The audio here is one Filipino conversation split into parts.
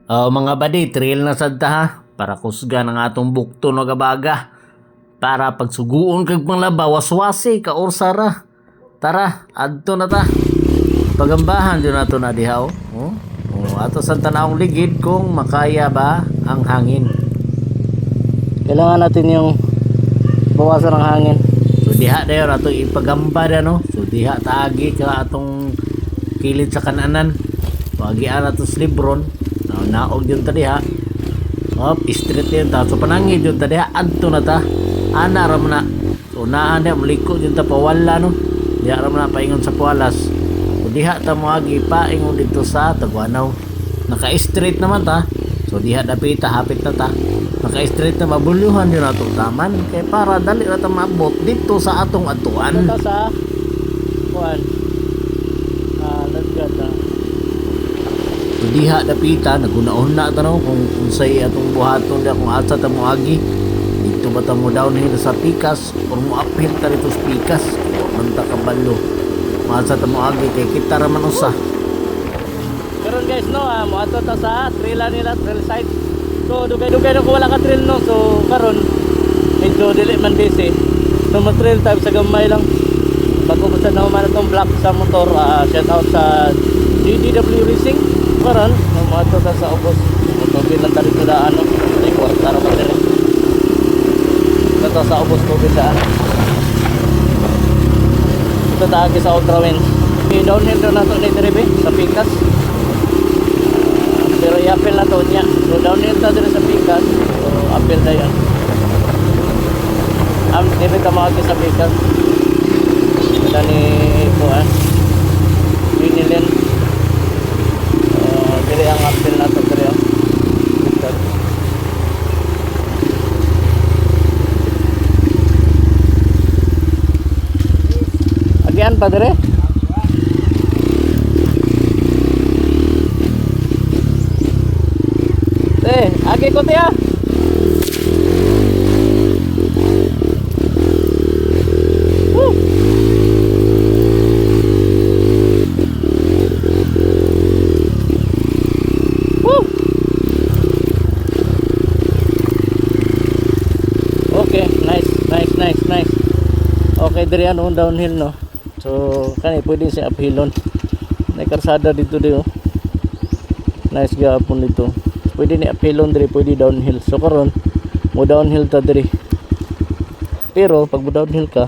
Mga badi, trail na sad ta ha. Para kusga ng atong bukto no gabaga. Para pagsuguon kag panglaba waswasi ka orsara. Tara, adto na ta. Pagambahan din nato na diha oh. Ato sa tanawang ligid kung makaya ba ang hangin. Kailangan natin yung bawasan ng hangin. So diha dayon ato ipagamba da no. So diha taagi ka atong kilid sa kananan. Pagian ato sa libron. Naog yun ta diha. Straight yun ta. So panangid yun ta diha. Adto na ta. Ana ram na. So naan diha maliko yun ta pawala no. Diha ram na paingon sa pualas. So diha ta moagi paingon dito sa Taguanaw. Naka-straight naman ta. So diha dapit ta hapit na ta. Naka-straight na mabuluhan yun atong taman. Kaya para dali na ta maabot dito sa atong atuan. Ito sa kuan. Lagyan na. So diha dapita nagunahon na ta no kung unsay atong buhaton da kung asa ta moagi. Dito ba ta mo downhill sa Pikas or mo uphill ta dito sa Pikas. Man ta kabalo. Asa ta moagi kay kita ra man usa. Karon guys no, mo ato ta sa trail nila, trail site. So dugay-dugay na ko wala ka trail no. So karon medyo dili man busy. So ma-trail time sa gamay lang. Bago ko sa naman itong vlog sa motor, shout out sa DDW Racing. Karon mo ato ta sa ubos. Motor lang dali ko daan no. Ay kwarta ra man diri. Ito sa ubos ko bidaan. Ito taagi sa Ultrawin. I-downhill na nato ni Diribe sa Pikas. Pero i-apel na to niya. So downhill ta diri sa Pikas. So apel na yan. Dili ka maagi sa Pikas. Ito ni Kuan Binilin. Dili ang apel na to diri. Agian pa diri. Agi ko tiya. Woo. Woo. Okay, nice. Okay, diri ano downhill no. So, kani pwede siya uphillon. May karsada dito dio. Nice gapon dito. Pwede ni uphill diri, pwede downhill. So karon mo downhill ta diri. Pero pag mo downhill ka,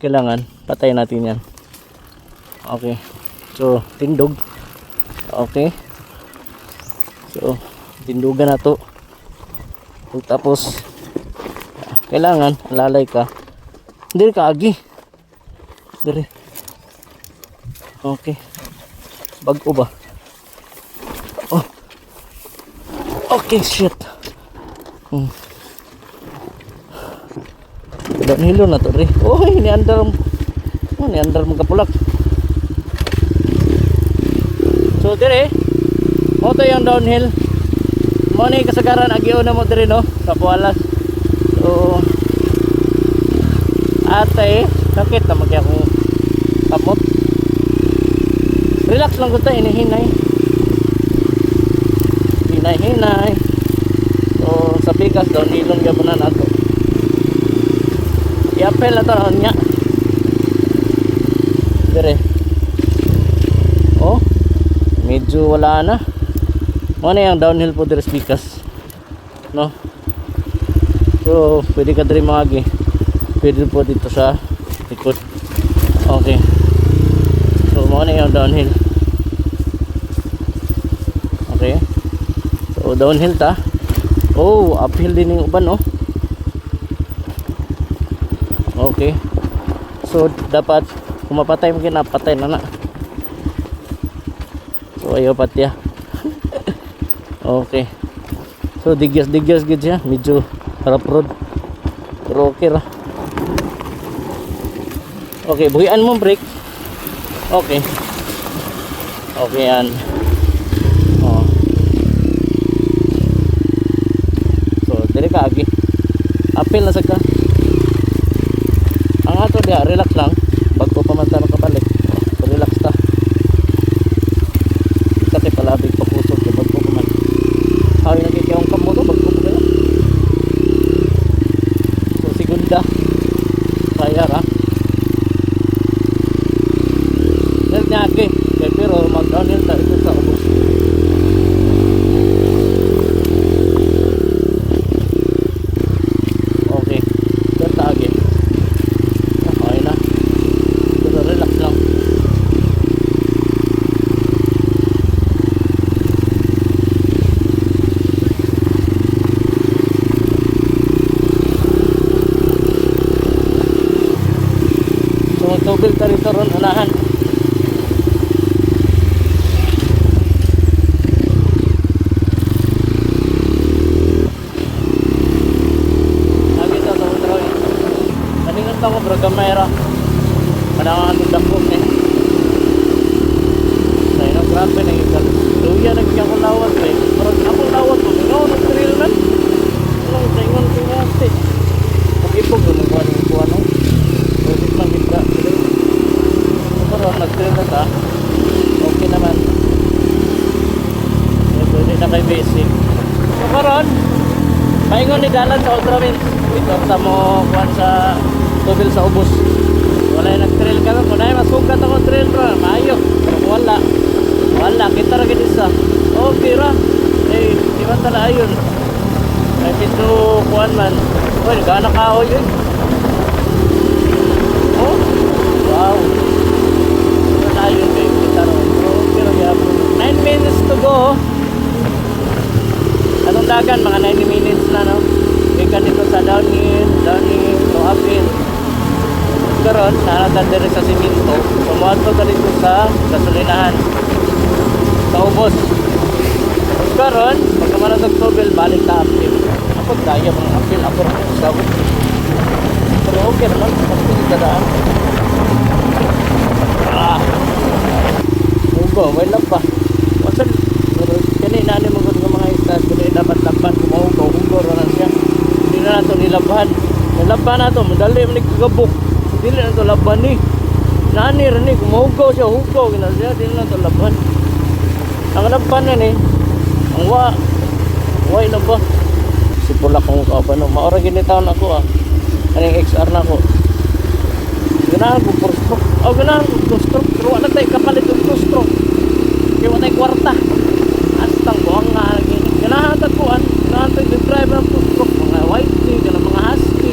kailangan patay natin yan. Okay. So tindog. Okay. So tindugan na to. Tapos kailangan lalay ka. Diri ka agi. Diri. Okay. Bag-o ba? Okay, shit. Downhill na to, re. Oy, ni andar mo kapulak. So dire, mo to yung downhill. Mo ni kasagaran agyo na mo dire no, sa Pualas. So ate, sakit na magya ko kamot. Relax lang gud ta hinihinay. Hinay. So sa Pikas downhillon gabunan ato. I-apel na to niya. Dire. Oh, medyo wala na. Ano yung downhill po dire sa Pikas. No? So pwede ka dire magi. Pwede po dito sa likod. Okay. So ano yung downhill. Okay. So downhill ta. Oh, uphill din yung uban oh. Okay. So dapat kung mapatay mo kinapatay na na. So ayaw patya. Okay. So digyas gid siya, medyo rough road. Pero okay ra. Okay, buhian mo brake. Okay. Okay yan. Dili ka agi. Apil na sa ka. Ang ato dia relax lang. Bago pa man ta makabalik. So relax ta. Kasi palabig pa puso. unahan. Lagi ito sa utro eh. Kaningan ko bro, gamay ra. Panangan ang dambong eh. Sa ino, grabe na yung luya nagkaya ko lawat eh. Parang ako lawat ko, ikaw nag-trail man. Anong saingon ko nga ate. Mag-ipog ko nagkuhan ng kuhan no. Pwede lang kita. Pero nag-trail na ta. Okay naman. Pwede na kay basic. So karon, paingon ni dalan sa Ultrawin. Ito sa mo kuhan sa tubil sa ubos. Wala yung nag-trail ka lang. Kung mas sugat ako trail bro, maayo. Pero wala. Wala, kita rin isa. Oh, pira. Eh, di ba tala ayun? Kahit ito kuhan man. Oh, nagana kahoy yun. Oh, wow. Wala ayun kayo. Kita rin. Oh, pira gyapon. 9 minutes to go. Anong dagan? Mga 90 minutes na no? Ikan dito sa downhill, to uphill. Karon, nanatan diri sa siminto. Pumuadto ka dito sa gasolinahan. Sa ubos. Karon, pagkamana sa tubel, balik ta uphill. Ako daya mga uphill, ako rin sa ubos. Pero okay naman, pagpilit na daan. Ugo, may lapa. Wasan, kanina ni mga mga istas, kanina dapat laban, kumaugo, ugo, ranan siya. Hindi na nato nilabahan. Nilabahan nato, madali man nagkagabok. Dili na ito laban ni. Nani rin ni, kumuhugaw siya, hugaw. Ginasya, dili na ito laban. Ang laban na ni, ang why na ba? Sipula kong kapan, no? Maura ginitaon ako ah. Ano yung XR na ako. Ganahan ko for stroke. Oh, ganahan ko for stroke. Pero wala tayo kapalit yung for stroke. Kaya wala tayo kwarta. Astang buwang nga. Ganahan taguan. Ganahan tayo yung driver ng for stroke. Mga white tea, mga husky.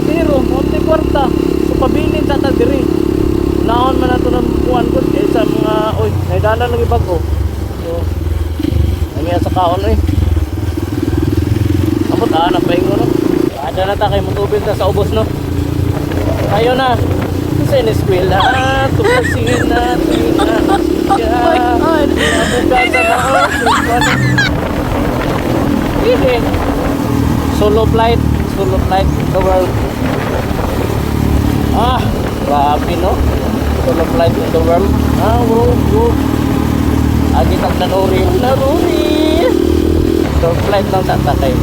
Pero, wala tayo kwarta. Pabilin sa tagiri. Naon man nato ng kuwan ko kay sa mga oy, naidala lang ibag ko. So, nangyay sa kaon eh. Amot na paingon no. Ada na ta kay motubin ta sa ubos no. Ayo na. Sa eskwela, tupasin natin na siya. Nabuga sa kaon. Hindi. Solo flight the world. Ah, grabe no. Solo flight in the world. Ah, bro. Agi tak nanuri. Solo flight lang tatakay.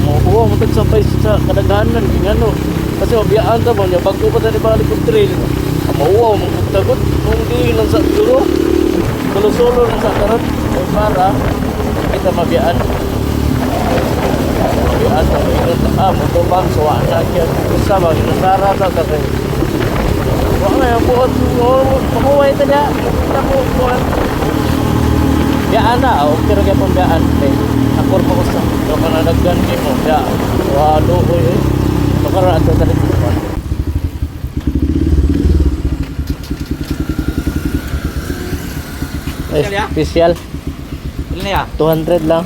Mo mo sampai sa kadaghanan ngano. Kasi mabiyaan ta ba niya bago pa tani balik og trail. Mauwaw mo tagot. Kung di lang sa duro. Solo lang sa karon para kita mabiyaan. Motobang suwa na kaya isa ba ginasara ta kasi wala yung buot makuha ito niya buot biyaan na pero kaya pong biyaan nakor pa ko sa kapananaggan ni mo kaya walo ko yun makaroon ato talit special 200 lang.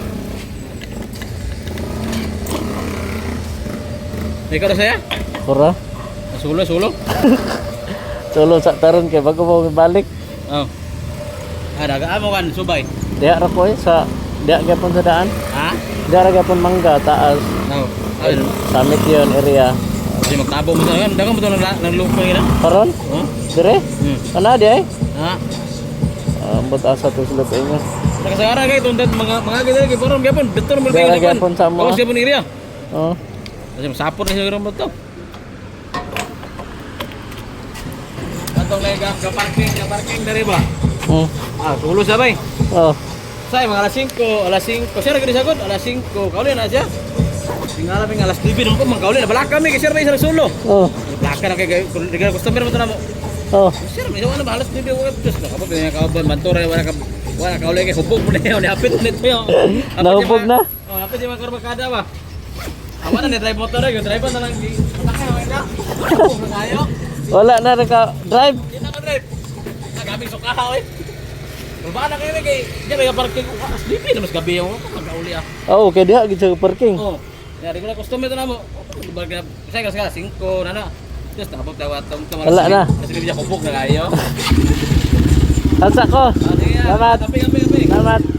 Ikaw na saya? Kura? Sulo. Solo sa taron kay bago mo balik. Oh. Dagaan mo kan subay. Diya ra ko sa diya gyapon sa daan. Ha? Diya ra gyapon mangga taas. Oh. Ayun. Summit yon area. Kasi magtabo mo sa kan. Dagan mo to nang lupang ina. Karon? Oh. Dire? Ana di ay? Ha? Ambot asa to sila ingon. Nakasara kay tundan mga gidala kay paron gyapon beton mo Diya ra gyapon sa mo. Oh, siya pun area. Oh. Kasi masapot na siguro mo to. Atong lay ka parking dari ba? Sulo sabay. Oh. Say mga alas 5. Siya ra gid sagod alas 5. Kauli na siya. Tingala ping alas 9 nung ko mangkauli na balak kami kasi may sa sulo. Oh. Balak na kay customer mo to na mo. Oh. Sir, may wala ba alas 9 ko just nakapot na kauban mantura wala kauli kay hubog mo na yun hapit nito yo. Nahubog na. Oh, hapit yung mga kada ba. Awan na drive motor yung driver na lang di patakaw ka. Tayo. Wala na naka drive. Di na ka drive. Nagaming sukaha oy. Ba na kayo kay di may parking ko. Sleepy na mas gabi yung magauli ah. Oh, kay diha gid sa parking. Oh. Yari ko na customer to na mo. Saya ka 5 na na. Just tapos tawat tong Wala na. Kasi kaya kubog na kayo. Alsa ko. Sige. Salamat. Kape. Salamat.